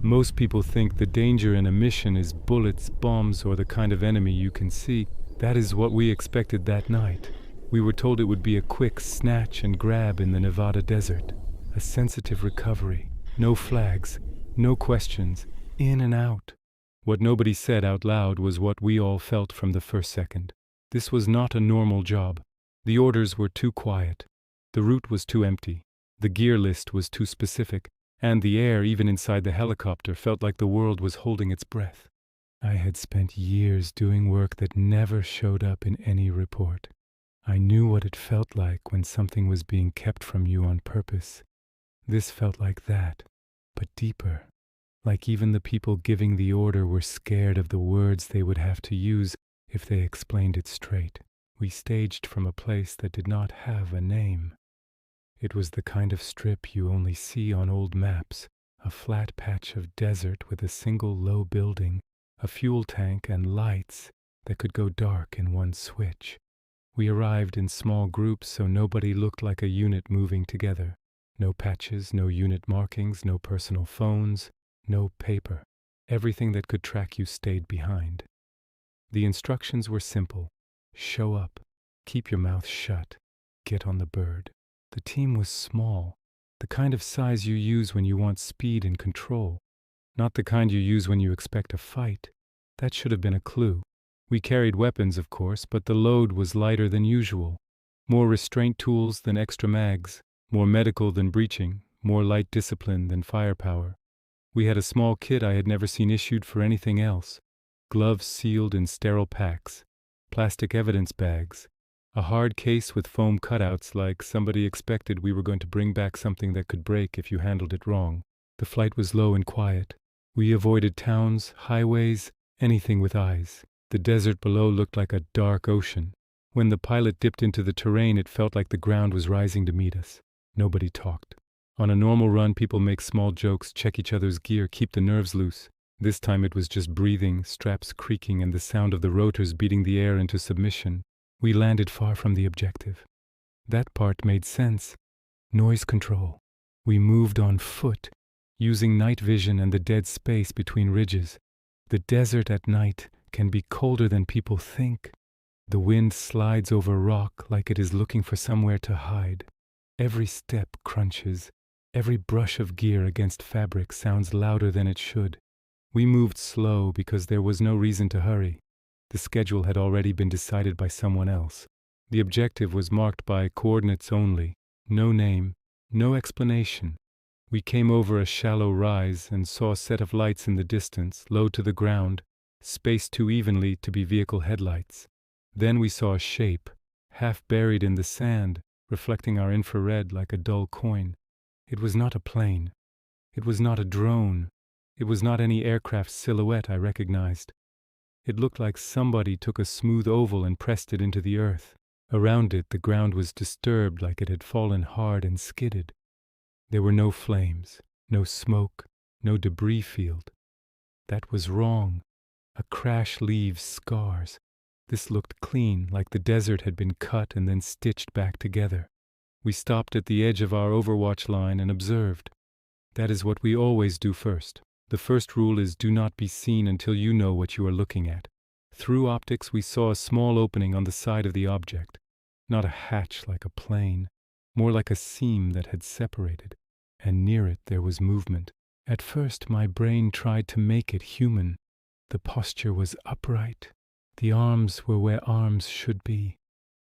Most people think the danger in a mission is bullets, bombs, or the kind of enemy you can see. That is what we expected that night. We were told it would be a quick snatch and grab in the Nevada desert. A sensitive recovery. No flags. No questions. In and out. What nobody said out loud was what we all felt from the first second. This was not a normal job. The orders were too quiet. The route was too empty. The gear list was too specific. And the air, even inside the helicopter, felt like the world was holding its breath. I had spent years doing work that never showed up in any report. I knew what it felt like when something was being kept from you on purpose. This felt like that, but deeper. Like even the people giving the order were scared of the words they would have to use if they explained it straight. We staged from a place that did not have a name. It was the kind of strip you only see on old maps, a flat patch of desert with a single low building, a fuel tank and lights that could go dark in one switch. We arrived in small groups so nobody looked like a unit moving together. No patches, no unit markings, no personal phones, no paper. Everything that could track you stayed behind. The instructions were simple. Show up, keep your mouth shut, get on the bird. The team was small, the kind of size you use when you want speed and control, not the kind you use when you expect a fight. That should have been a clue. We carried weapons, of course, but the load was lighter than usual. More restraint tools than extra mags, more medical than breaching, more light discipline than firepower. We had a small kit I had never seen issued for anything else. Gloves sealed in sterile packs, plastic evidence bags, a hard case with foam cutouts like somebody expected we were going to bring back something that could break if you handled it wrong. The flight was low and quiet. We avoided towns, highways, anything with eyes. The desert below looked like a dark ocean. When the pilot dipped into the terrain, it felt like the ground was rising to meet us. Nobody talked. On a normal run, people make small jokes, check each other's gear, keep the nerves loose. This time it was just breathing, straps creaking, and the sound of the rotors beating the air into submission. We landed far from the objective. That part made sense. Noise control. We moved on foot, using night vision and the dead space between ridges. The desert at night can be colder than people think. The wind slides over rock like it is looking for somewhere to hide. Every step crunches. Every brush of gear against fabric sounds louder than it should. We moved slow because there was no reason to hurry. The schedule had already been decided by someone else. The objective was marked by coordinates only. No name, no explanation. We came over a shallow rise and saw a set of lights in the distance, low to the ground, spaced too evenly to be vehicle headlights. Then we saw a shape, half buried in the sand, reflecting our infrared like a dull coin. It was not a plane. It was not a drone. It was not any aircraft silhouette I recognized. It looked like somebody took a smooth oval and pressed it into the earth. Around it, the ground was disturbed like it had fallen hard and skidded. There were no flames, no smoke, no debris field. That was wrong. A crash leaves scars. This looked clean, like the desert had been cut and then stitched back together. We stopped at the edge of our overwatch line and observed. That is what we always do first. The first rule is do not be seen until you know what you are looking at. Through optics, we saw a small opening on the side of the object. Not a hatch like a plane, more like a seam that had separated. And near it there was movement. At first my brain tried to make it human. The posture was upright. The arms were where arms should be.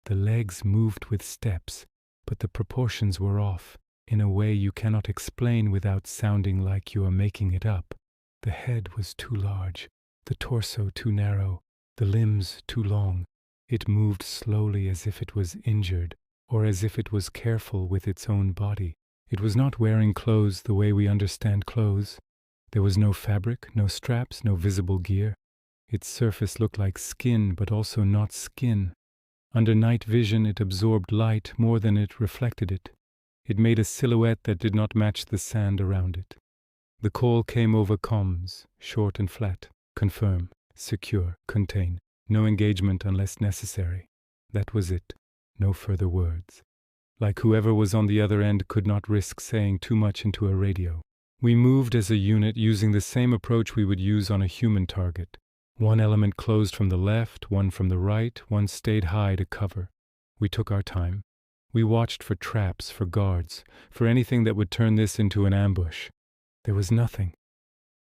The legs moved with steps, but the proportions were off, in a way you cannot explain without sounding like you are making it up. The head was too large, the torso too narrow, the limbs too long. It moved slowly as if it was injured, or as if it was careful with its own body. It was not wearing clothes the way we understand clothes. There was no fabric, no straps, no visible gear. Its surface looked like skin, but also not skin. Under night vision, it absorbed light more than it reflected it. It made a silhouette that did not match the sand around it. The call came over comms, short and flat. Confirm, secure, contain. No engagement unless necessary. That was it. No further words. Like whoever was on the other end could not risk saying too much into a radio. We moved as a unit using the same approach we would use on a human target. One element closed from the left, one from the right, one stayed high to cover. We took our time. We watched for traps, for guards, for anything that would turn this into an ambush. There was nothing.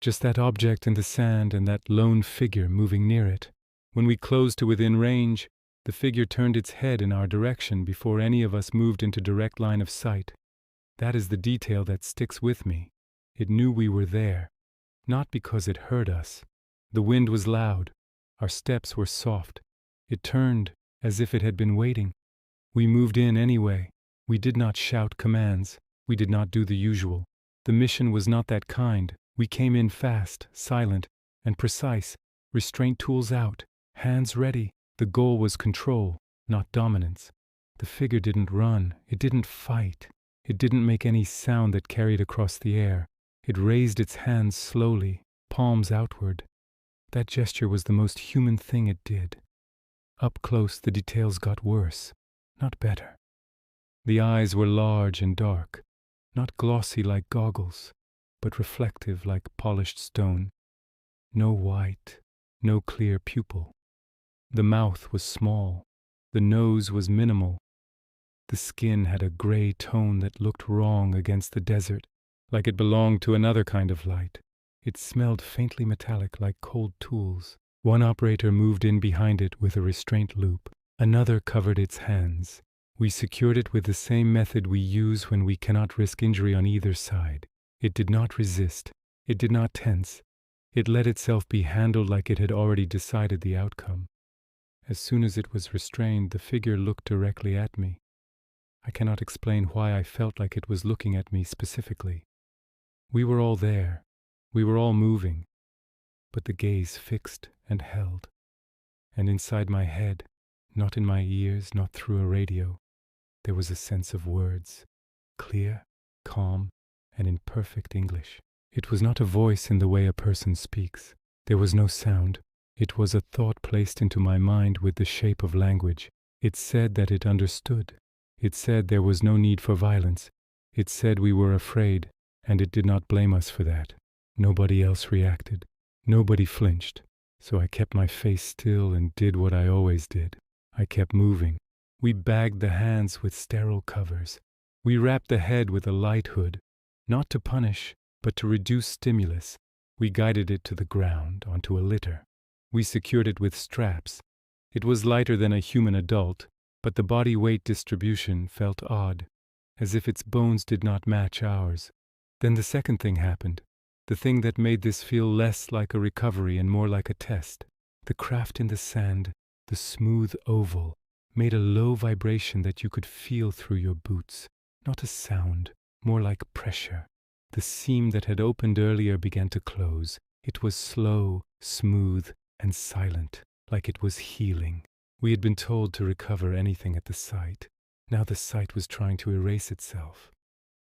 Just that object in the sand and that lone figure moving near it. When we closed to within range, the figure turned its head in our direction before any of us moved into direct line of sight. That is the detail that sticks with me. It knew we were there, not because it heard us. The wind was loud. Our steps were soft. It turned as if it had been waiting. We moved in anyway. We did not shout commands. We did not do the usual. The mission was not that kind. We came in fast, silent, and precise, restraint tools out, hands ready. The goal was control, not dominance. The figure didn't run. It didn't fight. It didn't make any sound that carried across the air. It raised its hands slowly, palms outward. That gesture was the most human thing it did. Up close, the details got worse, not better. The eyes were large and dark, not glossy like goggles, but reflective like polished stone. No white, no clear pupil. The mouth was small. The nose was minimal. The skin had a gray tone that looked wrong against the desert, like it belonged to another kind of light. It smelled faintly metallic like cold tools. One operator moved in behind it with a restraint loop. Another covered its hands. We secured it with the same method we use when we cannot risk injury on either side. It did not resist. It did not tense. It let itself be handled like it had already decided the outcome. As soon as it was restrained, the figure looked directly at me. I cannot explain why I felt like it was looking at me specifically. We were all there. We were all moving. But the gaze fixed and held. And inside my head, not in my ears, not through a radio, there was a sense of words, clear, calm, and in perfect English. It was not a voice in the way a person speaks. There was no sound. It was a thought placed into my mind with the shape of language. It said that it understood. It said there was no need for violence. It said we were afraid, and it did not blame us for that. Nobody else reacted. Nobody flinched. So I kept my face still and did what I always did. I kept moving. We bagged the hands with sterile covers. We wrapped the head with a light hood, not to punish, but to reduce stimulus. We guided it to the ground, onto a litter. We secured it with straps. It was lighter than a human adult, but the body weight distribution felt odd, as if its bones did not match ours. Then the second thing happened, the thing that made this feel less like a recovery and more like a test. The craft in the sand, the smooth oval, made a low vibration that you could feel through your boots. Not a sound, more like pressure. The seam that had opened earlier began to close. It was slow, smooth, and silent, like it was healing. We had been told to recover anything at the site. Now the site was trying to erase itself.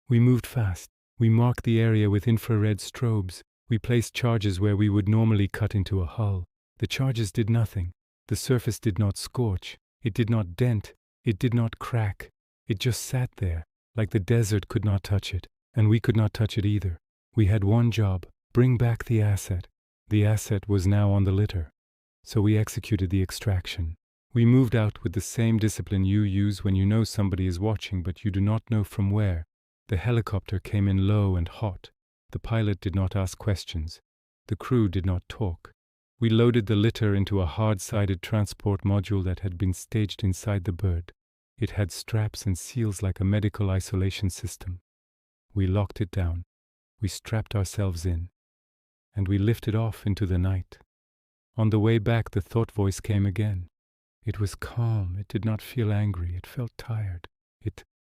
We moved fast. We marked the area with infrared strobes. We placed charges where we would normally cut into a hull. The charges did nothing. The surface did not scorch. It did not dent. It did not crack. It just sat there, like the desert could not touch it, and we could not touch it either. We had one job: bring back the asset. The asset was now on the litter. So we executed the extraction. We moved out with the same discipline you use when you know somebody is watching but you do not know from where. The helicopter came in low and hot. The pilot did not ask questions. The crew did not talk. We loaded the litter into a hard-sided transport module that had been staged inside the bird. It had straps and seals like a medical isolation system. We locked it down. We strapped ourselves in. And we lifted off into the night. On the way back, the thought voice came again. It was calm. It did not feel angry. It felt tired.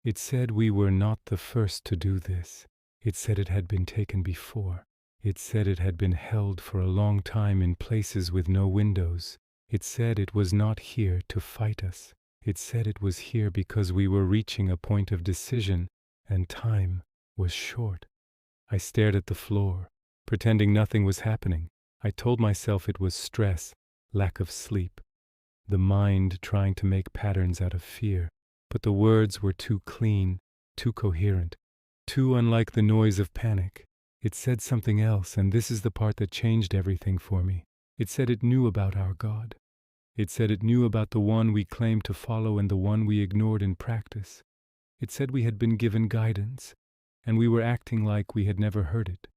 It said we were not the first to do this. It said it had been taken before. It said it had been held for a long time in places with no windows. It said it was not here to fight us. It said it was here because we were reaching a point of decision, and time was short. I stared at the floor, pretending nothing was happening. I told myself it was stress, lack of sleep, the mind trying to make patterns out of fear. But the words were too clean, too coherent, too unlike the noise of panic. It said something else, and this is the part that changed everything for me. It said it knew about our God. It said it knew about the one we claimed to follow and the one we ignored in practice. It said we had been given guidance, and we were acting like we had never heard it.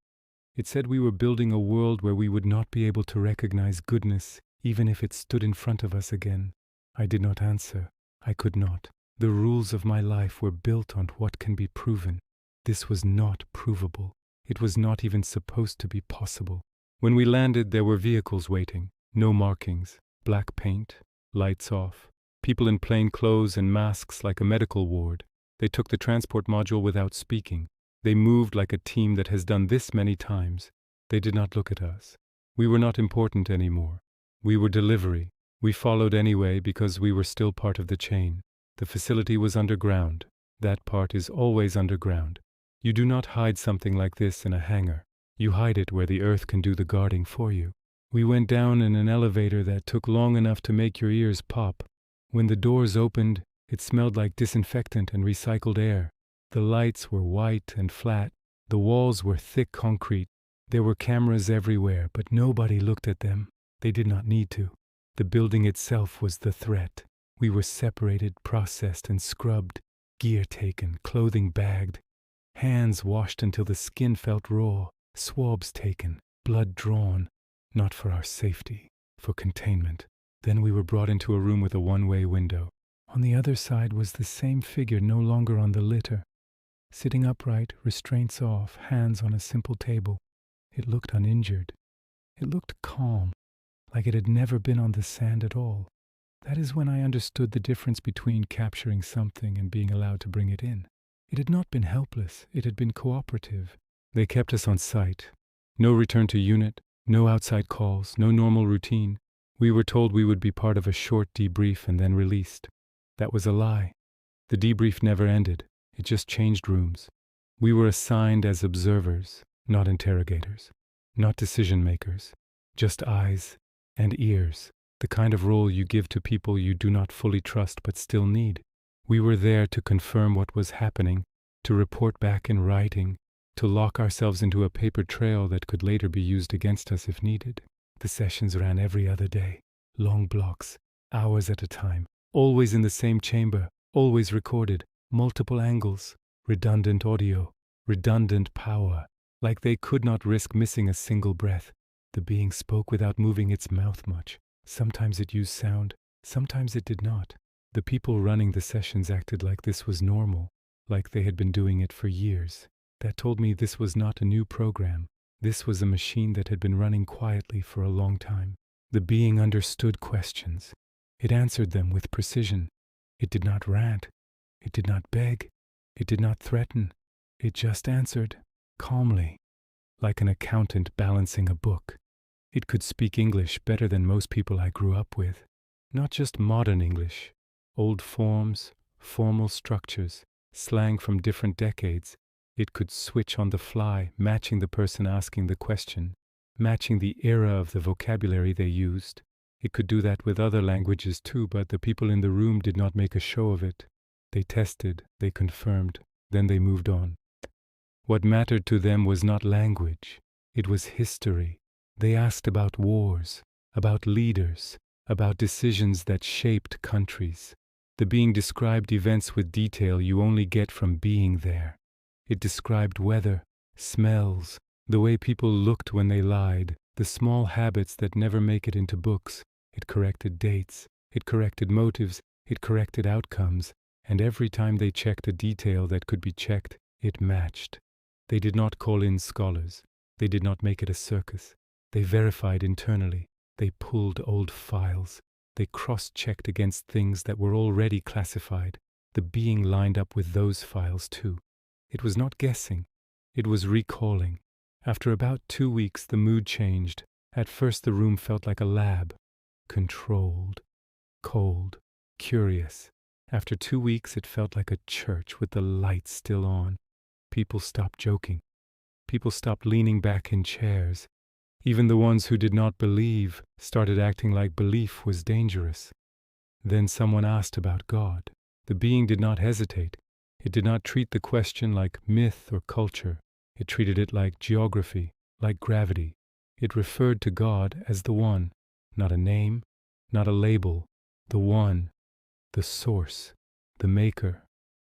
It said we were building a world where we would not be able to recognize goodness, even if it stood in front of us again. I did not answer. I could not. The rules of my life were built on what can be proven. This was not provable. It was not even supposed to be possible. When we landed, there were vehicles waiting. No markings, black paint, lights off, people in plain clothes and masks like a medical ward. They took the transport module without speaking. They moved like a team that has done this many times. They did not look at us. We were not important anymore. We were delivery. We followed anyway because we were still part of the chain. The facility was underground. That part is always underground. You do not hide something like this in a hangar. You hide it where the earth can do the guarding for you. We went down in an elevator that took long enough to make your ears pop. When the doors opened, it smelled like disinfectant and recycled air. The lights were white and flat. The walls were thick concrete. There were cameras everywhere, but nobody looked at them. They did not need to. The building itself was the threat. We were separated, processed, and scrubbed. Gear taken, clothing bagged. Hands washed until the skin felt raw. Swabs taken, blood drawn. Not for our safety, for containment. Then we were brought into a room with a one-way window. On the other side was the same figure, no longer on the litter. Sitting upright, restraints off, hands on a simple table. It looked uninjured. It looked calm, like it had never been on the sand at all. That is when I understood the difference between capturing something and being allowed to bring it in. It had not been helpless, it had been cooperative. They kept us on site. No return to unit, no outside calls, no normal routine. We were told we would be part of a short debrief and then released. That was a lie. The debrief never ended. It just changed rooms. We were assigned as observers, not interrogators, not decision makers, just eyes and ears, the kind of role you give to people you do not fully trust but still need. We were there to confirm what was happening, to report back in writing, to lock ourselves into a paper trail that could later be used against us if needed. The sessions ran every other day, long blocks, hours at a time, always in the same chamber, always recorded, multiple angles, redundant audio, redundant power, like they could not risk missing a single breath. The being spoke without moving its mouth much. Sometimes it used sound, sometimes it did not. The people running the sessions acted like this was normal, like they had been doing it for years. That told me this was not a new program. This was a machine that had been running quietly for a long time. The being understood questions. It answered them with precision. It did not rant. It did not beg. It did not threaten. It just answered, calmly, like an accountant balancing a book. It could speak English better than most people I grew up with. Not just modern English. Old forms, formal structures, slang from different decades. It could switch on the fly, matching the person asking the question, matching the era of the vocabulary they used. It could do that with other languages too, but the people in the room did not make a show of it. They tested, they confirmed, then they moved on. What mattered to them was not language, it was history. They asked about wars, about leaders, about decisions that shaped countries. The being described events with detail you only get from being there. It described weather, smells, the way people looked when they lied, the small habits that never make it into books. It corrected dates, it corrected motives, it corrected outcomes, and every time they checked a detail that could be checked, it matched. They did not call in scholars. They did not make it a circus. They verified internally. They pulled old files. They cross-checked against things that were already classified. The being lined up with those files too. It was not guessing. It was recalling. After about 2 weeks, the mood changed. At first, the room felt like a lab. Controlled. Cold. Curious. After 2 weeks, it felt like a church with the lights still on. People stopped joking. People stopped leaning back in chairs. Even the ones who did not believe started acting like belief was dangerous. Then someone asked about God. The being did not hesitate. It did not treat the question like myth or culture. It treated it like geography, like gravity. It referred to God as the One, not a name, not a label, the One, the Source, the Maker,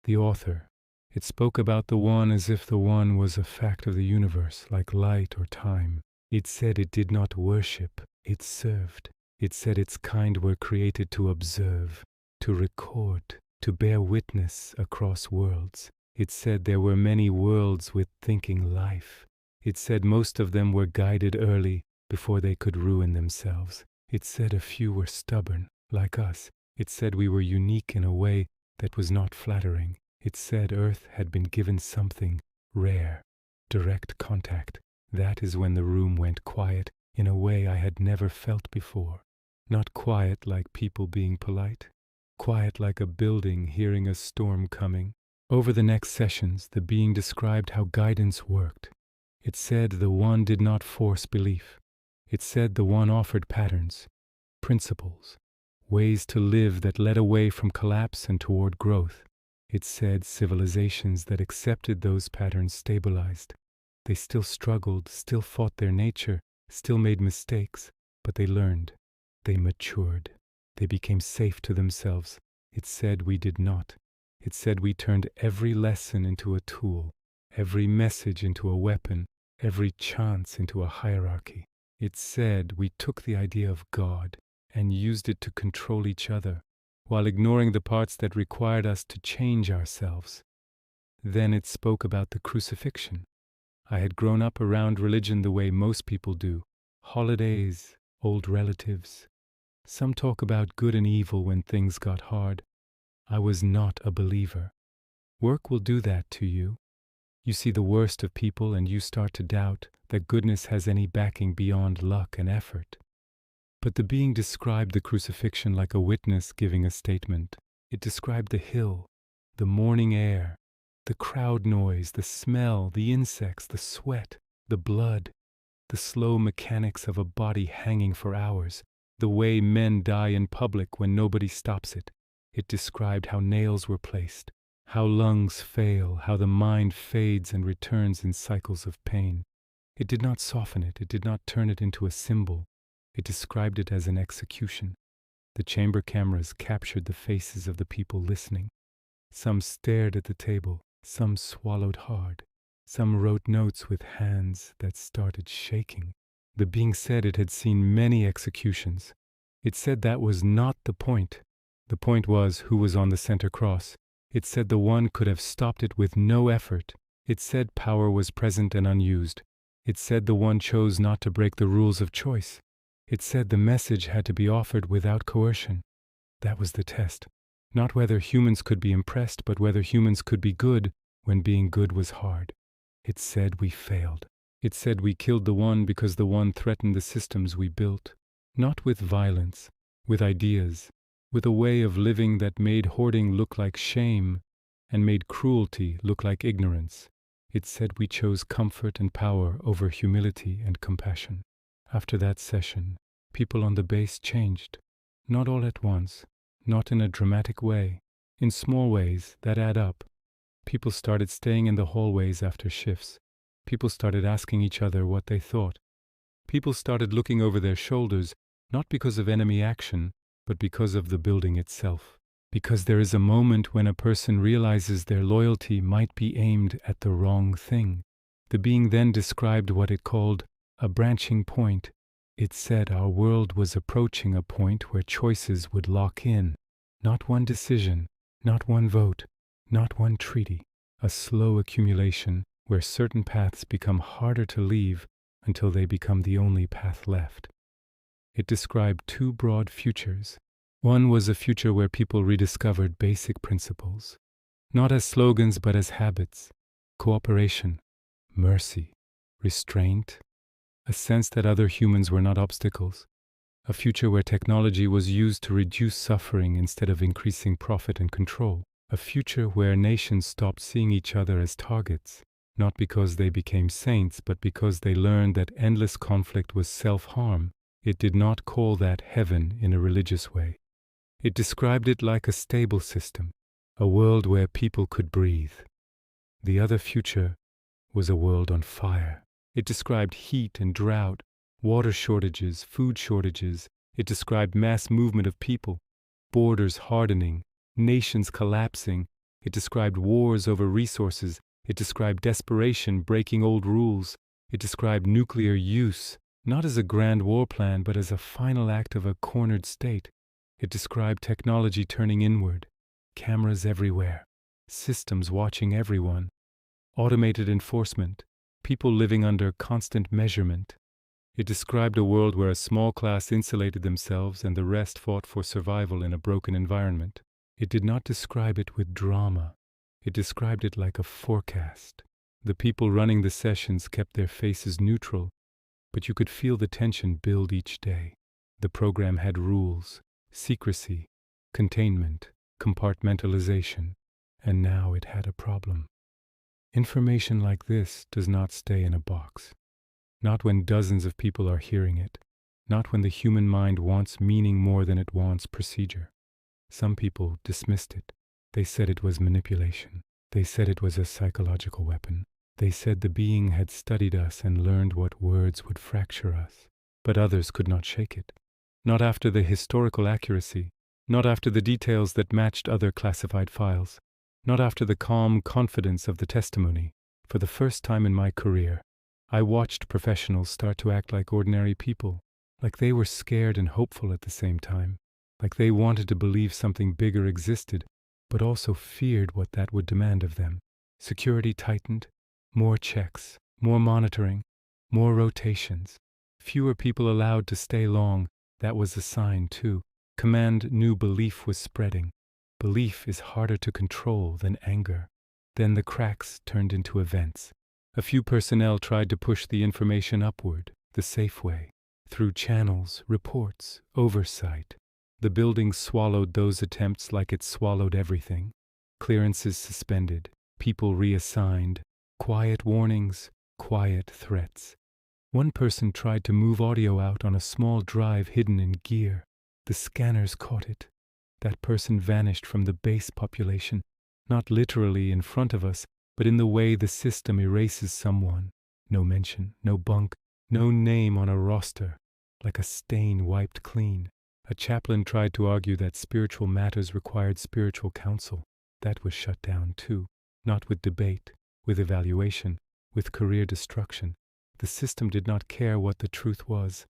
the Author. It spoke about the One as if the One was a fact of the universe, like light or time. It said it did not worship, it served. It said its kind were created to observe, to record, to bear witness across worlds. It said there were many worlds with thinking life. It said most of them were guided early before they could ruin themselves. It said a few were stubborn, like us. It said we were unique in a way that was not flattering. It said Earth had been given something rare, direct contact. That is when the room went quiet in a way I had never felt before. Not quiet like people being polite. Quiet like a building hearing a storm coming. Over the next sessions, the being described how guidance worked. It said the One did not force belief. It said the One offered patterns, principles, ways to live that led away from collapse and toward growth. It said civilizations that accepted those patterns stabilized. They still struggled, still fought their nature, still made mistakes, but they learned. They matured. They became safe to themselves. It said we did not. It said we turned every lesson into a tool, every message into a weapon, every chance into a hierarchy. It said we took the idea of God and used it to control each other, while ignoring the parts that required us to change ourselves. Then it spoke about the crucifixion. I had grown up around religion the way most people do. Holidays, old relatives. Some talk about good and evil when things got hard. I was not a believer. Work will do that to you. You see the worst of people and you start to doubt that goodness has any backing beyond luck and effort. But the being described the crucifixion like a witness giving a statement. It described the hill, the morning air, the crowd noise, the smell, the insects, the sweat, the blood, the slow mechanics of a body hanging for hours, the way men die in public when nobody stops it. It described how nails were placed, how lungs fail, how the mind fades and returns in cycles of pain. It did not soften it, it did not turn it into a symbol. It described it as an execution. The chamber cameras captured the faces of the people listening. Some stared at the table, some swallowed hard, some wrote notes with hands that started shaking. The being said it had seen many executions. It said that was not the point. The point was who was on the center cross. It said the One could have stopped it with no effort. It said power was present and unused. It said the One chose not to break the rules of choice. It said the message had to be offered without coercion. That was the test. Not whether humans could be impressed, but whether humans could be good when being good was hard. It said we failed. It said we killed the One because the One threatened the systems we built. Not with violence, with ideas, with a way of living that made hoarding look like shame and made cruelty look like ignorance. It said we chose comfort and power over humility and compassion. After that session, people on the base changed. Not all at once, not in a dramatic way. In small ways that add up. People started staying in the hallways after shifts. People started asking each other what they thought. People started looking over their shoulders, not because of enemy action, but because of the building itself. Because there is a moment when a person realizes their loyalty might be aimed at the wrong thing. The being then described what it called a branching point. It said our world was approaching a point where choices would lock in. Not one decision, not one vote, not one treaty. A slow accumulation where certain paths become harder to leave until they become the only path left. It described two broad futures. One was a future where people rediscovered basic principles, not as slogans but as habits, cooperation, mercy, restraint, a sense that other humans were not obstacles, a future where technology was used to reduce suffering instead of increasing profit and control, a future where nations stopped seeing each other as targets, not because they became saints but because they learned that endless conflict was self-harm. It did not call that heaven in a religious way. It described it like a stable system, a world where people could breathe. The other future was a world on fire. It described heat and drought, water shortages, food shortages. It described mass movement of people, borders hardening, nations collapsing. It described wars over resources. It described desperation breaking old rules. It described nuclear use, not as a grand war plan, but as a final act of a cornered state. It described technology turning inward, cameras everywhere, systems watching everyone, automated enforcement, people living under constant measurement. It described a world where a small class insulated themselves and the rest fought for survival in a broken environment. It did not describe it with drama. It described it like a forecast. The people running the sessions kept their faces neutral, but you could feel the tension build each day. The program had rules, secrecy, containment, compartmentalization, and now it had a problem. Information like this does not stay in a box. Not when dozens of people are hearing it. Not when the human mind wants meaning more than it wants procedure. Some people dismissed it. They said it was manipulation. They said it was a psychological weapon. They said the being had studied us and learned what words would fracture us. But others could not shake it. Not after the historical accuracy. Not after the details that matched other classified files. Not after the calm confidence of the testimony. For the first time in my career, I watched professionals start to act like ordinary people, like they were scared and hopeful at the same time, like they wanted to believe something bigger existed, but also feared what that would demand of them. Security tightened, more checks, more monitoring, more rotations, fewer people allowed to stay long. That was a sign, too. Command knew belief was spreading. Belief is harder to control than anger. Then the cracks turned into events. A few personnel tried to push the information upward, the safe way, through channels, reports, oversight. The building swallowed those attempts like it swallowed everything. Clearances suspended, people reassigned, quiet warnings, quiet threats. One person tried to move audio out on a small drive hidden in gear. The scanners caught it. That person vanished from the base population, not literally in front of us, but in the way the system erases someone. No mention, no bunk, no name on a roster, like a stain wiped clean. A chaplain tried to argue that spiritual matters required spiritual counsel. That was shut down too, not with debate, with evaluation, with career destruction. The system did not care what the truth was.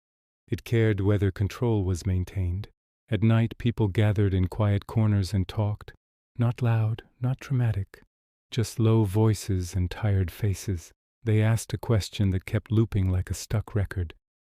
It cared whether control was maintained. At night, people gathered in quiet corners and talked, not loud, not dramatic, just low voices and tired faces. They asked a question that kept looping like a stuck record.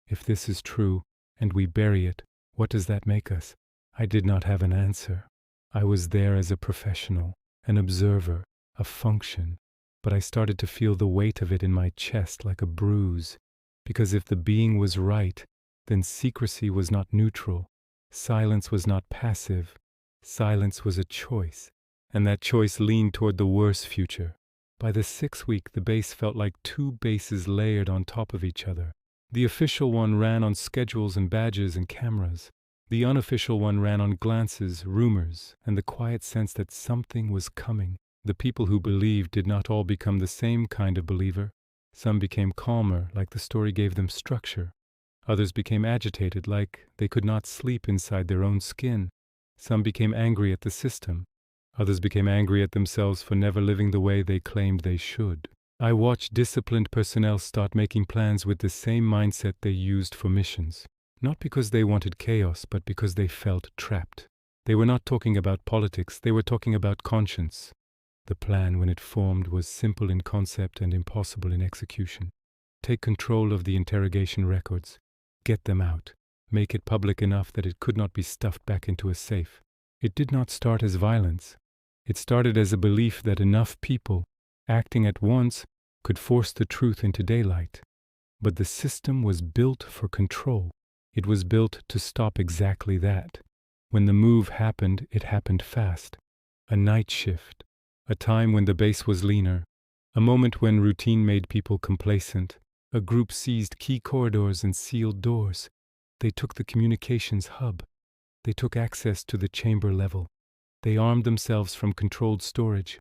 If this is true, and we bury it, what does that make us? I did not have an answer. I was there as a professional, an observer, a function, but I started to feel the weight of it in my chest like a bruise, because if the being was right, then secrecy was not neutral, silence was not passive, silence was a choice. And that choice leaned toward the worse future. By the 6th week, the base felt like two bases layered on top of each other. The official one ran on schedules and badges and cameras. The unofficial one ran on glances, rumors, and the quiet sense that something was coming. The people who believed did not all become the same kind of believer. Some became calmer, like the story gave them structure. Others became agitated, like they could not sleep inside their own skin. Some became angry at the system. Others became angry at themselves for never living the way they claimed they should. I watched disciplined personnel start making plans with the same mindset they used for missions. Not because they wanted chaos, but because they felt trapped. They were not talking about politics, they were talking about conscience. The plan, when it formed, was simple in concept and impossible in execution. Take control of the interrogation records. Get them out. Make it public enough that it could not be stuffed back into a safe. It did not start as violence. It started as a belief that enough people, acting at once, could force the truth into daylight. But the system was built for control. It was built to stop exactly that. When the move happened, it happened fast. A night shift, a time when the base was leaner, a moment when routine made people complacent. A group seized key corridors and sealed doors. They took the communications hub. They took access to the chamber level. They armed themselves from controlled storage.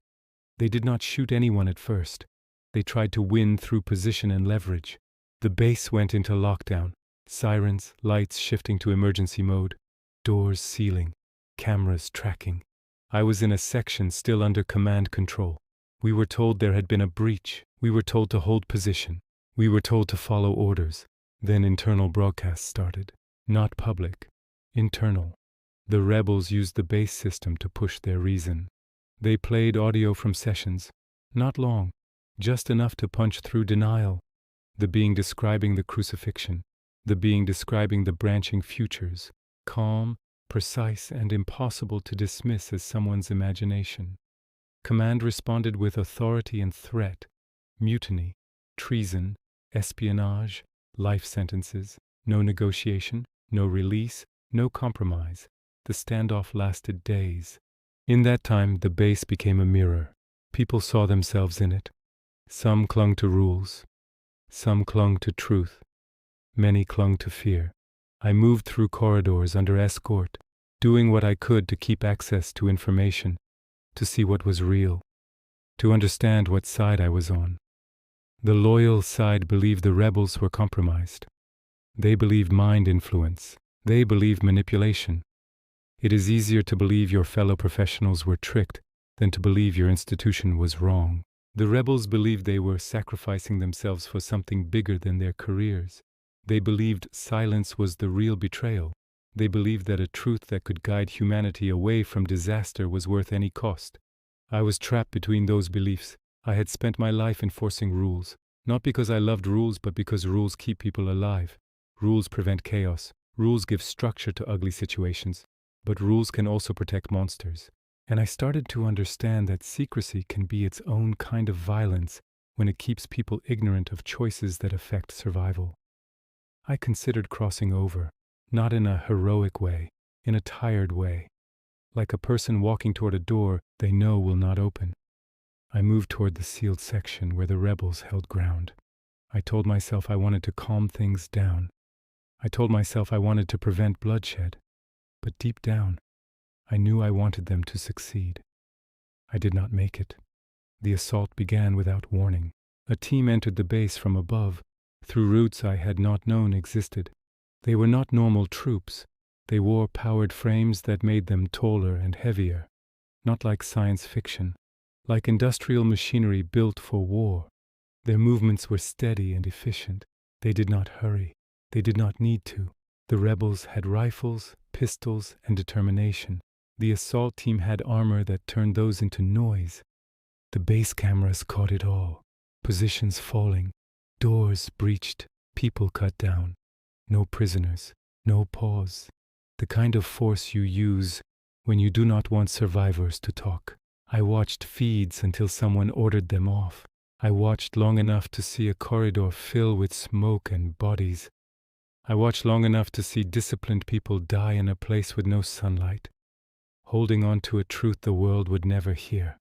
They did not shoot anyone at first. They tried to win through position and leverage. The base went into lockdown. Sirens, lights shifting to emergency mode, doors sealing, cameras tracking. I was in a section still under command control. We were told there had been a breach. We were told to hold position. We were told to follow orders. Then internal broadcasts started. Not public. Internal. The rebels used the base system to push their reason. They played audio from sessions. Not long. Just enough to punch through denial. The being describing the crucifixion. The being describing the branching futures. Calm, precise, and impossible to dismiss as someone's imagination. Command responded with authority and threat. Mutiny, treason, espionage, life sentences. No negotiation, no release, no compromise. The standoff lasted days. In that time, the base became a mirror. People saw themselves in it. Some clung to rules. Some clung to truth. Many clung to fear. I moved through corridors under escort, doing what I could to keep access to information, to see what was real, to understand what side I was on. The loyal side believed the rebels were compromised. They believed mind influence. They believed manipulation. It is easier to believe your fellow professionals were tricked than to believe your institution was wrong. The rebels believed they were sacrificing themselves for something bigger than their careers. They believed silence was the real betrayal. They believed that a truth that could guide humanity away from disaster was worth any cost. I was trapped between those beliefs. I had spent my life enforcing rules, not because I loved rules, but because rules keep people alive. Rules prevent chaos. Rules give structure to ugly situations. But rules can also protect monsters. And I started to understand that secrecy can be its own kind of violence when it keeps people ignorant of choices that affect survival. I considered crossing over, not in a heroic way, in a tired way, like a person walking toward a door they know will not open. I moved toward the sealed section where the rebels held ground. I told myself I wanted to calm things down. I told myself I wanted to prevent bloodshed. But deep down, I knew I wanted them to succeed. I did not make it. The assault began without warning. A team entered the base from above, through routes I had not known existed. They were not normal troops. They wore powered frames that made them taller and heavier, not like science fiction, like industrial machinery built for war. Their movements were steady and efficient. They did not hurry. They did not need to. The rebels had rifles, pistols, and determination. The assault team had armor that turned those into noise. The base cameras caught it all. Positions falling, doors breached, people cut down. No prisoners, no pause. The kind of force you use when you do not want survivors to talk. I watched feeds until someone ordered them off. I watched long enough to see a corridor fill with smoke and bodies. I watched long enough to see disciplined people die in a place with no sunlight, holding on to a truth the world would never hear.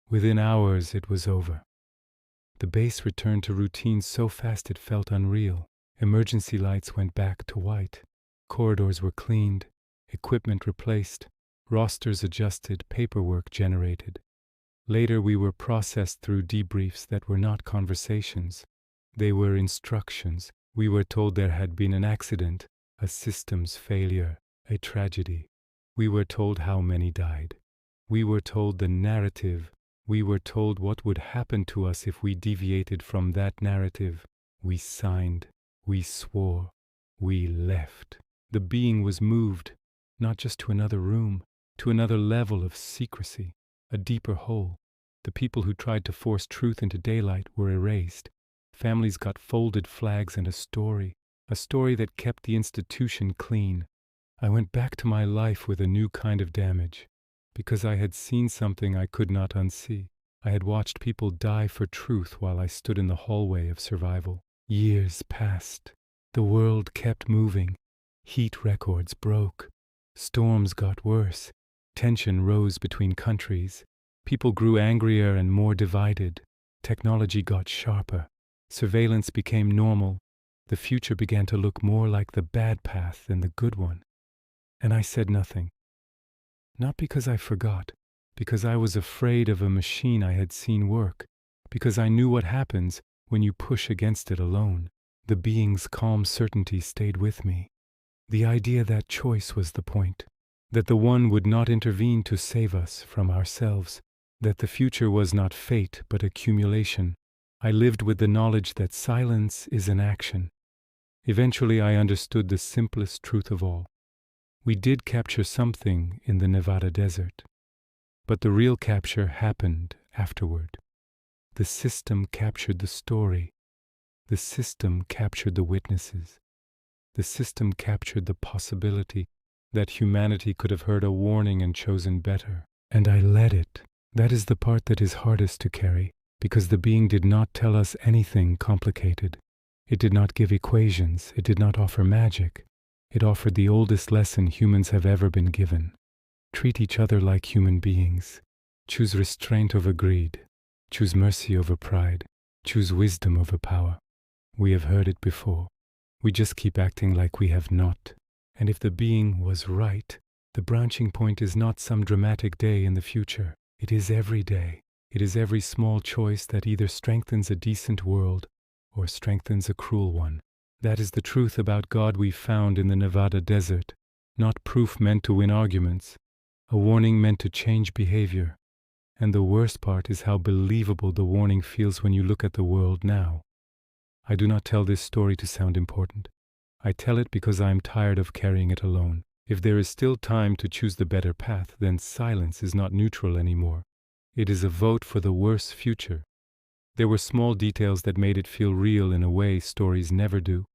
Within hours, it was over. The base returned to routine so fast it felt unreal. Emergency lights went back to white. Corridors were cleaned, equipment replaced, rosters adjusted, paperwork generated. Later we were processed through debriefs that were not conversations. They were instructions. We were told there had been an accident, a systems failure, a tragedy. We were told how many died. We were told the narrative. We were told what would happen to us if we deviated from that narrative. We signed. We swore. We left. The being was moved, not just to another room, to another level of secrecy, a deeper hole. The people who tried to force truth into daylight were erased. Families got folded flags and a story that kept the institution clean. I went back to my life with a new kind of damage, because I had seen something I could not unsee. I had watched people die for truth while I stood in the hallway of survival. Years passed. The world kept moving. Heat records broke. Storms got worse. Tension rose between countries. People grew angrier and more divided. Technology got sharper. Surveillance became normal. The future began to look more like the bad path than the good one. And I said nothing. Not because I forgot, because I was afraid of a machine I had seen work, because I knew what happens when you push against it alone. The being's calm certainty stayed with me. The idea that choice was the point, that the One would not intervene to save us from ourselves, that the future was not fate but accumulation. I lived with the knowledge that silence is an action. Eventually I understood the simplest truth of all. We did capture something in the Nevada desert, but the real capture happened afterward. The system captured the story. The system captured the witnesses. The system captured the possibility that humanity could have heard a warning and chosen better. And I let it. That is the part that is hardest to carry, because the being did not tell us anything complicated. It did not give equations. It did not offer magic. It offered the oldest lesson humans have ever been given. Treat each other like human beings. Choose restraint over greed. Choose mercy over pride. Choose wisdom over power. We have heard it before. We just keep acting like we have not. And if the being was right, the branching point is not some dramatic day in the future. It is every day. It is every small choice that either strengthens a decent world or strengthens a cruel one. That is the truth about God we found in the Nevada desert, not proof meant to win arguments, a warning meant to change behavior. And the worst part is how believable the warning feels when you look at the world now. I do not tell this story to sound important. I tell it because I am tired of carrying it alone. If there is still time to choose the better path, then silence is not neutral anymore. It is a vote for the worse future. There were small details that made it feel real in a way stories never do.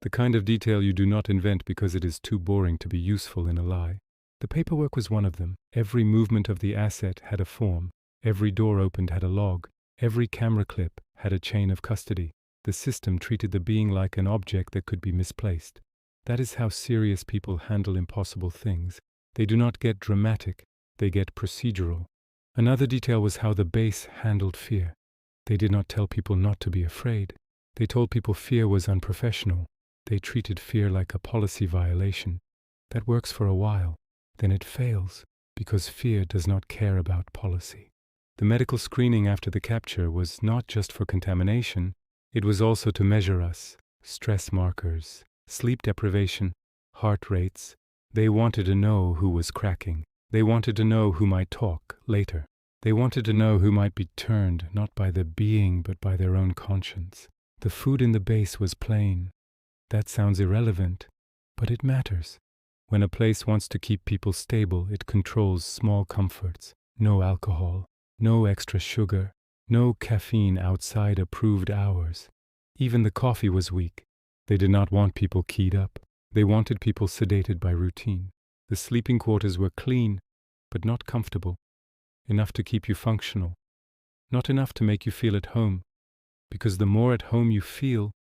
The kind of detail you do not invent because it is too boring to be useful in a lie. The paperwork was one of them. Every movement of the asset had a form. Every door opened had a log. Every camera clip had a chain of custody. The system treated the being like an object that could be misplaced. That is how serious people handle impossible things. They do not get dramatic, they get procedural. Another detail was how the base handled fear. They did not tell people not to be afraid. They told people fear was unprofessional. They treated fear like a policy violation. That works for a while. Then it fails, because fear does not care about policy. The medical screening after the capture was not just for contamination, it was also to measure us. Stress markers, sleep deprivation, heart rates. They wanted to know who was cracking. They wanted to know who might talk later. They wanted to know who might be turned not by the being but by their own conscience. The food in the base was plain. That sounds irrelevant, but it matters. When a place wants to keep people stable, it controls small comforts. No alcohol, no extra sugar, no caffeine outside approved hours. Even the coffee was weak. They did not want people keyed up. They wanted people sedated by routine. The sleeping quarters were clean, but not comfortable. Enough to keep you functional. Not enough to make you feel at home. Because the more at home you feel,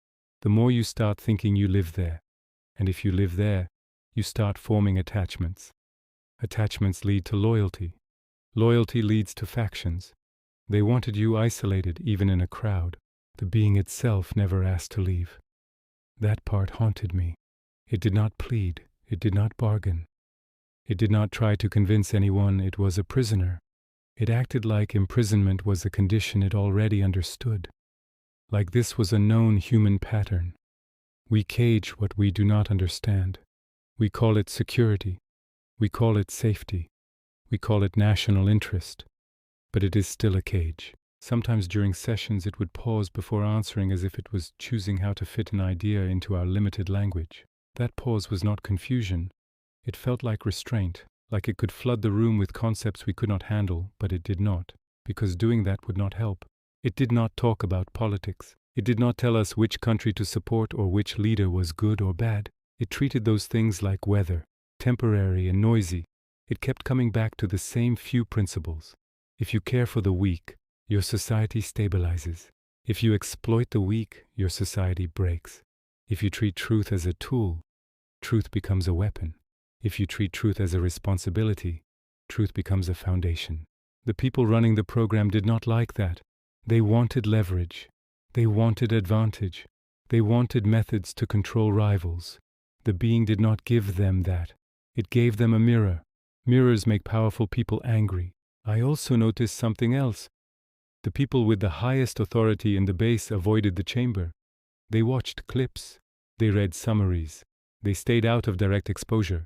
the more you start thinking you live there. And if you live there, you start forming attachments. Attachments lead to loyalty. Loyalty leads to factions. They wanted you isolated, even in a crowd. The being itself never asked to leave. That part haunted me. It did not plead. It did not bargain. It did not try to convince anyone it was a prisoner. It acted like imprisonment was a condition it already understood. Like this was a known human pattern. We cage what we do not understand. We call it security. We call it safety. We call it national interest. But it is still a cage. Sometimes during sessions it would pause before answering as if it was choosing how to fit an idea into our limited language. That pause was not confusion. It felt like restraint, like it could flood the room with concepts we could not handle, but it did not, because doing that would not help. It did not talk about politics. It did not tell us which country to support or which leader was good or bad. It treated those things like weather, temporary and noisy. It kept coming back to the same few principles. If you care for the weak, your society stabilizes. If you exploit the weak, your society breaks. If you treat truth as a tool, truth becomes a weapon. If you treat truth as a responsibility, truth becomes a foundation. The people running the program did not like that. They wanted leverage. They wanted advantage. They wanted methods to control rivals. The being did not give them that. It gave them a mirror. Mirrors make powerful people angry. I also noticed something else. The people with the highest authority in the base avoided the chamber. They watched clips. They read summaries. They stayed out of direct exposure.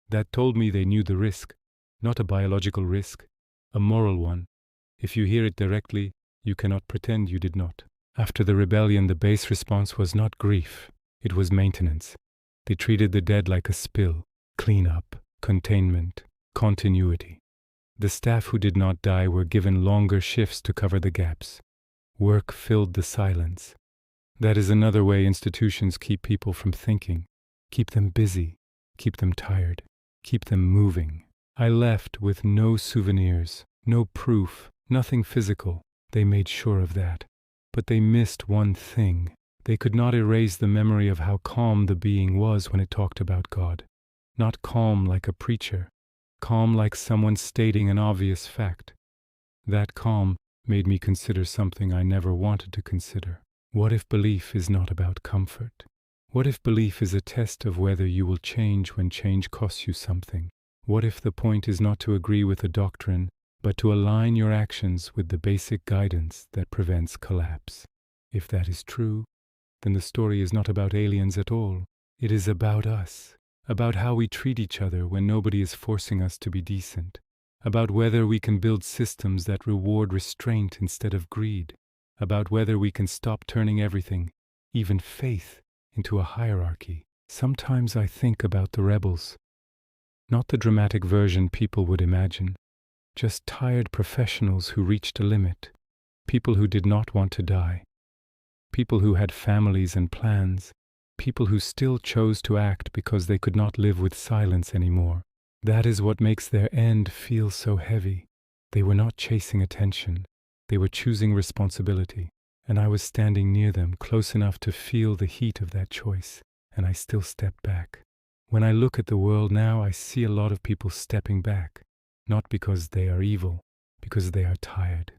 That told me they knew the risk. Not a biological risk, a moral one. If you hear it directly, you cannot pretend you did not. After the rebellion, the base response was not grief. It was maintenance. They treated the dead like a spill. Cleanup, containment, continuity. The staff who did not die were given longer shifts to cover the gaps. Work filled the silence. That is another way institutions keep people from thinking. Keep them busy. Keep them tired. Keep them moving. I left with no souvenirs, no proof, nothing physical. They made sure of that. But they missed one thing. They could not erase the memory of how calm the being was when it talked about God. Not calm like a preacher. Calm like someone stating an obvious fact. That calm made me consider something I never wanted to consider. What if belief is not about comfort? What if belief is a test of whether you will change when change costs you something? What if the point is not to agree with a doctrine, but to align your actions with the basic guidance that prevents collapse? If that is true, then the story is not about aliens at all. It is about us, about how we treat each other when nobody is forcing us to be decent, about whether we can build systems that reward restraint instead of greed, about whether we can stop turning everything, even faith, into a hierarchy. Sometimes I think about the rebels. Not the dramatic version people would imagine, just tired professionals who reached a limit, people who did not want to die, people who had families and plans, people who still chose to act because they could not live with silence anymore. That is what makes their end feel so heavy. They were not chasing attention. They were choosing responsibility. And I was standing near them, close enough to feel the heat of that choice, and I still stepped back. When I look at the world now, I see a lot of people stepping back, not because they are evil, because they are tired,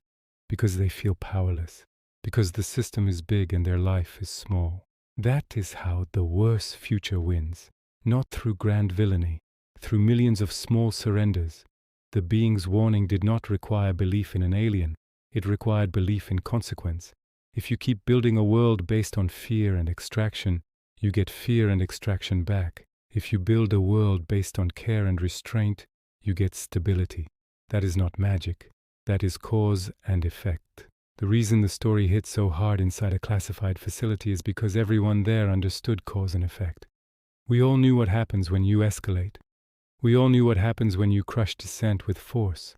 because they feel powerless, because the system is big and their life is small. That is how the worse future wins, not through grand villainy, through millions of small surrenders. The being's warning did not require belief in an alien, it required belief in consequence. If you keep building a world based on fear and extraction, you get fear and extraction back. If you build a world based on care and restraint, you get stability. That is not magic. That is cause and effect. The reason the story hit so hard inside a classified facility is because everyone there understood cause and effect. We all knew what happens when you escalate. We all knew what happens when you crush dissent with force.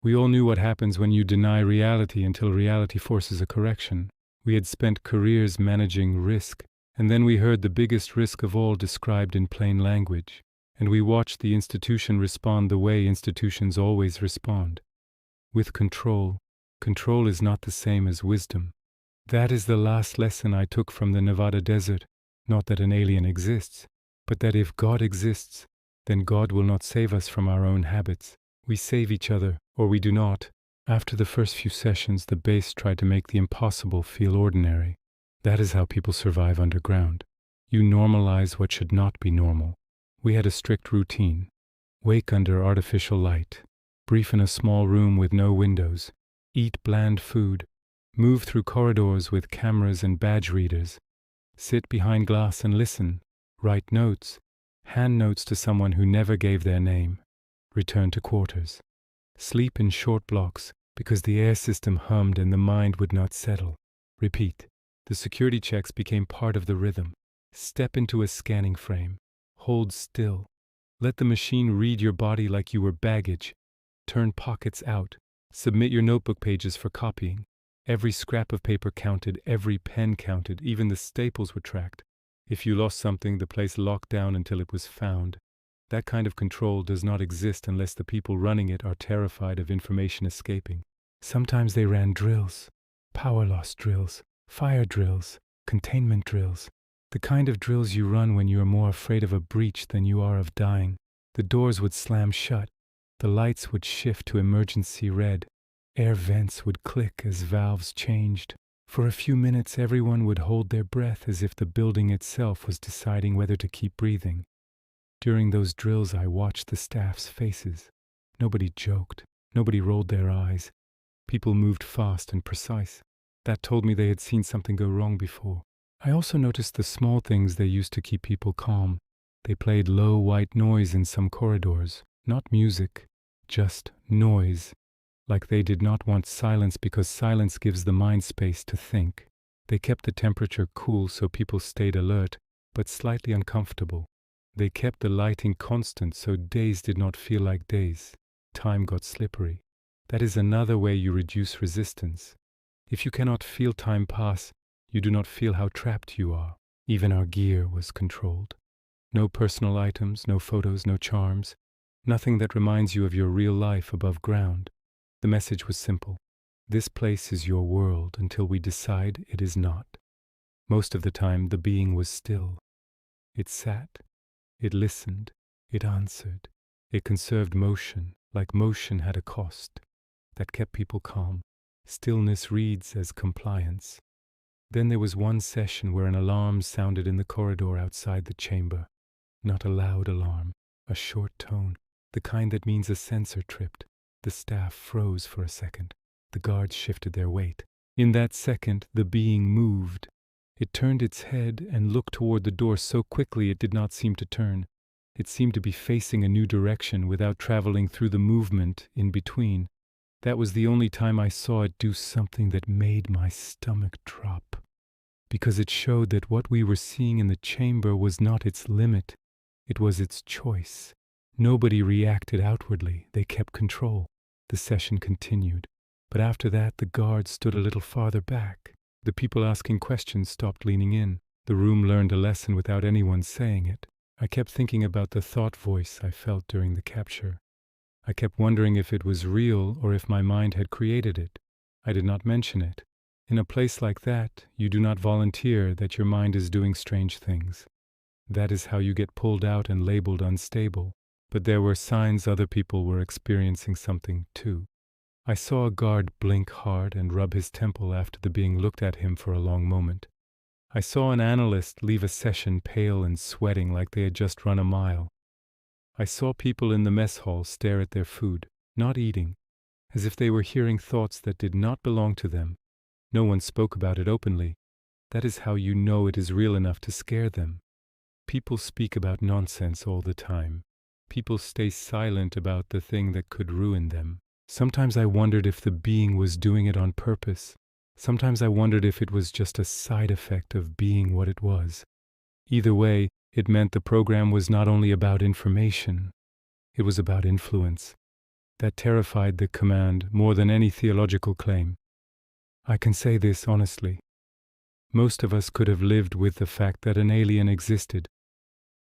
We all knew what happens when you deny reality until reality forces a correction. We had spent careers managing risk, and then we heard the biggest risk of all described in plain language, and we watched the institution respond the way institutions always respond. With control. Control is not the same as wisdom. That is the last lesson I took from the Nevada desert. Not that an alien exists, but that if God exists, then God will not save us from our own habits. We save each other, or we do not. After the first few sessions, the base tried to make the impossible feel ordinary. That is how people survive underground. You normalize what should not be normal. We had a strict routine. Wake under artificial light. Brief in a small room with no windows. Eat bland food. Move through corridors with cameras and badge readers. Sit behind glass and listen. Write notes. Hand notes to someone who never gave their name. Return to quarters. Sleep in short blocks because the air system hummed and the mind would not settle. Repeat. The security checks became part of the rhythm. Step into a scanning frame. Hold still. Let the machine read your body like you were baggage. Turn pockets out. Submit your notebook pages for copying. Every scrap of paper counted, every pen counted, even the staples were tracked. If you lost something, the place locked down until it was found. That kind of control does not exist unless the people running it are terrified of information escaping. Sometimes they ran drills, power loss drills, fire drills, containment drills, the kind of drills you run when you are more afraid of a breach than you are of dying. The doors would slam shut, the lights would shift to emergency red, air vents would click as valves changed. For a few minutes everyone would hold their breath as if the building itself was deciding whether to keep breathing. During those drills I watched the staff's faces. Nobody joked, nobody rolled their eyes. People moved fast and precise. That told me they had seen something go wrong before. I also noticed the small things they used to keep people calm. They played low white noise in some corridors, not music, just noise, like they did not want silence because silence gives the mind space to think. They kept the temperature cool so people stayed alert, but slightly uncomfortable. They kept the lighting constant so days did not feel like days. Time got slippery. That is another way you reduce resistance. If you cannot feel time pass, you do not feel how trapped you are. Even our gear was controlled. No personal items, no photos, no charms. Nothing that reminds you of your real life above ground. The message was simple. This place is your world until we decide it is not. Most of the time, the being was still. It sat. It listened. It answered. It conserved motion, like motion had a cost. That kept people calm. Stillness reads as compliance. Then there was one session where an alarm sounded in the corridor outside the chamber. Not a loud alarm, a short tone, the kind that means a sensor tripped. The staff froze for a second. The guards shifted their weight. In that second, the being moved. It turned its head and looked toward the door so quickly it did not seem to turn. It seemed to be facing a new direction without traveling through the movement in between. That was the only time I saw it do something that made my stomach drop. Because it showed that what we were seeing in the chamber was not its limit. It was its choice. Nobody reacted outwardly. They kept control. The session continued. But after that, the guards stood a little farther back. The people asking questions stopped leaning in. The room learned a lesson without anyone saying it. I kept thinking about the thought voice I felt during the capture. I kept wondering if it was real or if my mind had created it. I did not mention it. In a place like that, you do not volunteer that your mind is doing strange things. That is how you get pulled out and labeled unstable. But there were signs other people were experiencing something too. I saw a guard blink hard and rub his temple after the being looked at him for a long moment. I saw an analyst leave a session pale and sweating like they had just run a mile. I saw people in the mess hall stare at their food, not eating, as if they were hearing thoughts that did not belong to them. No one spoke about it openly. That is how you know it is real enough to scare them. People speak about nonsense all the time. People stay silent about the thing that could ruin them. Sometimes I wondered if the being was doing it on purpose. Sometimes I wondered if it was just a side effect of being what it was. Either way, it meant the program was not only about information, it was about influence. That terrified the command more than any theological claim. I can say this honestly. Most of us could have lived with the fact that an alien existed.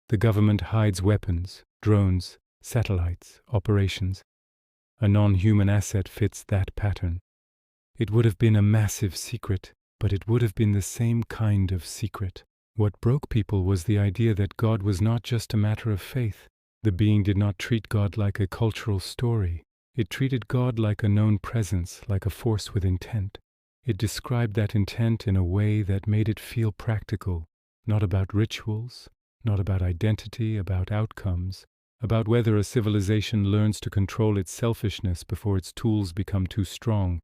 The government hides weapons, drones, satellites, operations. A non-human asset fits that pattern. It would have been a massive secret, but it would have been the same kind of secret. What broke people was the idea that God was not just a matter of faith. The being did not treat God like a cultural story. It treated God like a known presence, like a force with intent. It described that intent in a way that made it feel practical, not about rituals, not about identity, about outcomes, about whether a civilization learns to control its selfishness before its tools become too strong.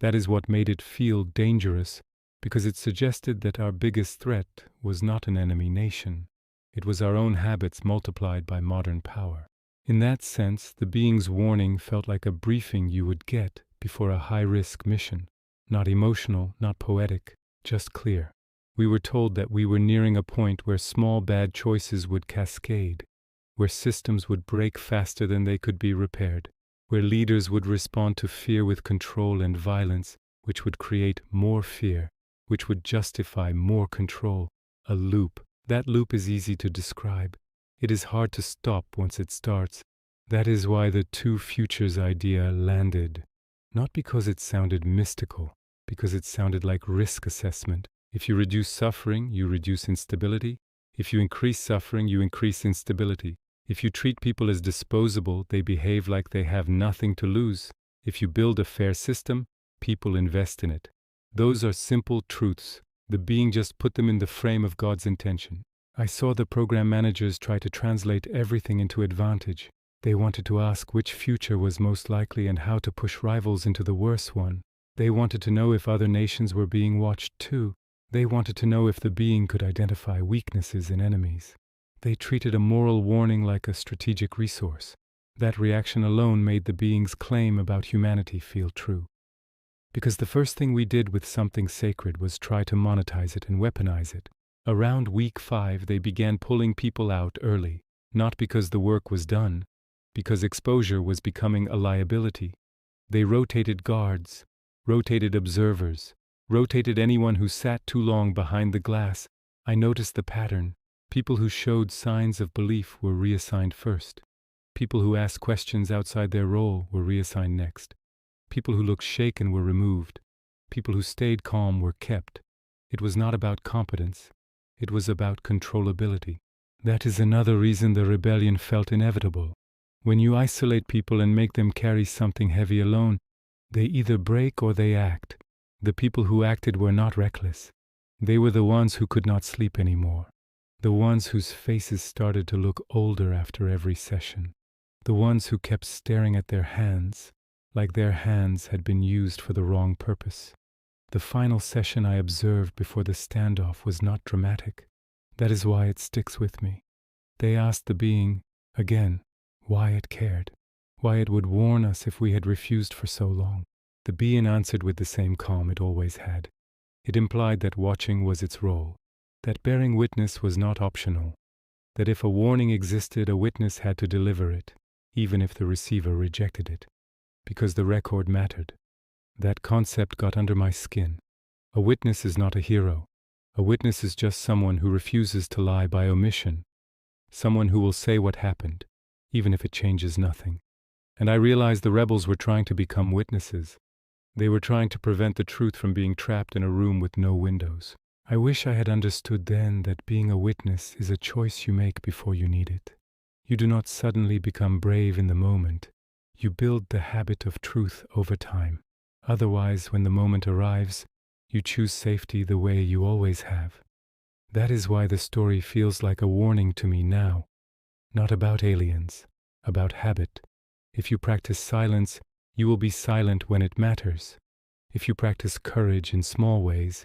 That is what made it feel dangerous, because it suggested that our biggest threat was not an enemy nation. It was our own habits multiplied by modern power. In that sense, the being's warning felt like a briefing you would get before a high-risk mission. Not emotional, not poetic, just clear. We were told that we were nearing a point where small bad choices would cascade, where systems would break faster than they could be repaired, where leaders would respond to fear with control and violence, which would create more fear, which would justify more control. A loop. That loop is easy to describe. It is hard to stop once it starts. That is why the two futures idea landed. Not because it sounded mystical, because it sounded like risk assessment. If you reduce suffering, you reduce instability. If you increase suffering, you increase instability. If you treat people as disposable, they behave like they have nothing to lose. If you build a fair system, people invest in it. Those are simple truths. The being just put them in the frame of God's intention. I saw the program managers try to translate everything into advantage. They wanted to ask which future was most likely and how to push rivals into the worse one. They wanted to know if other nations were being watched too. They wanted to know if the being could identify weaknesses in enemies. They treated a moral warning like a strategic resource. That reaction alone made the being's claim about humanity feel true. Because the first thing we did with something sacred was try to monetize it and weaponize it. Around week 5, they began pulling people out early, not because the work was done, because exposure was becoming a liability. They rotated guards, rotated observers, rotated anyone who sat too long behind the glass. I noticed the pattern. People who showed signs of belief were reassigned first. People who asked questions outside their role were reassigned next. People who looked shaken were removed. People who stayed calm were kept. It was not about competence. It was about controllability. That is another reason the rebellion felt inevitable. When you isolate people and make them carry something heavy alone, they either break or they act. The people who acted were not reckless. They were the ones who could not sleep anymore. The ones whose faces started to look older after every session. The ones who kept staring at their hands, like their hands had been used for the wrong purpose. The final session I observed before the standoff was not dramatic. That is why it sticks with me. They asked the being, again, why it cared, why it would warn us if we had refused for so long. The being answered with the same calm it always had. It implied that watching was its role, that bearing witness was not optional, that if a warning existed, a witness had to deliver it, even if the receiver rejected it, because the record mattered. That concept got under my skin. A witness is not a hero. A witness is just someone who refuses to lie by omission, someone who will say what happened, even if it changes nothing. And I realized the rebels were trying to become witnesses. They were trying to prevent the truth from being trapped in a room with no windows. I wish I had understood then that being a witness is a choice you make before you need it. You do not suddenly become brave in the moment. You build the habit of truth over time. Otherwise, when the moment arrives, you choose safety the way you always have. That is why the story feels like a warning to me now. Not about aliens, about habit. If you practice silence, you will be silent when it matters. If you practice courage in small ways,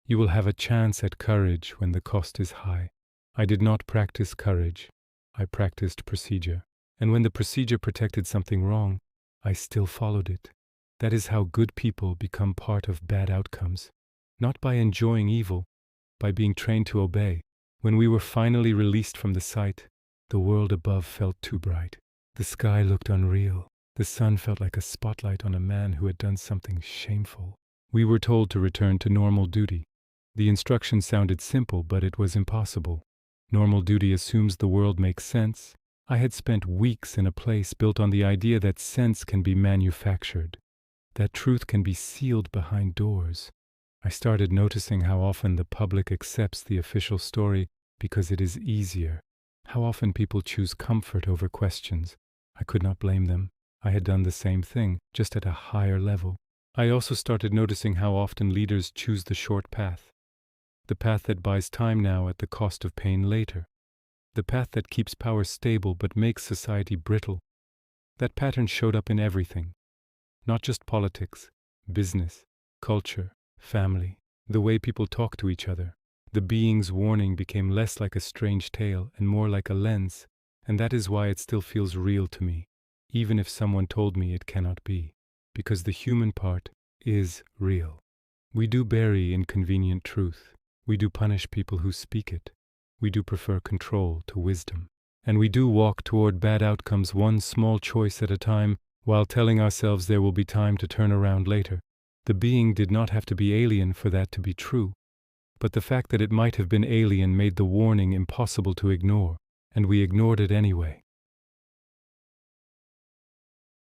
you will have a chance at courage when the cost is high. I did not practice courage. I practiced procedure. And when the procedure protected something wrong, I still followed it. That is how good people become part of bad outcomes. Not by enjoying evil, by being trained to obey. When we were finally released from the site, the world above felt too bright. The sky looked unreal. The sun felt like a spotlight on a man who had done something shameful. We were told to return to normal duty. The instructions sounded simple, but it was impossible. Normal duty assumes the world makes sense. I had spent weeks in a place built on the idea that sense can be manufactured, that truth can be sealed behind doors. I started noticing how often the public accepts the official story because it is easier. How often people choose comfort over questions. I could not blame them. I had done the same thing, just at a higher level. I also started noticing how often leaders choose the short path. The path that buys time now at the cost of pain later. The path that keeps power stable but makes society brittle. That pattern showed up in everything. Not just politics, business, culture, family, the way people talk to each other. The being's warning became less like a strange tale and more like a lens, and that is why it still feels real to me, even if someone told me it cannot be, because the human part is real. We do bury inconvenient truth. We do punish people who speak it. We do prefer control to wisdom. And we do walk toward bad outcomes one small choice at a time, while telling ourselves there will be time to turn around later. The being did not have to be alien for that to be true. But the fact that it might have been alien made the warning impossible to ignore, and we ignored it anyway.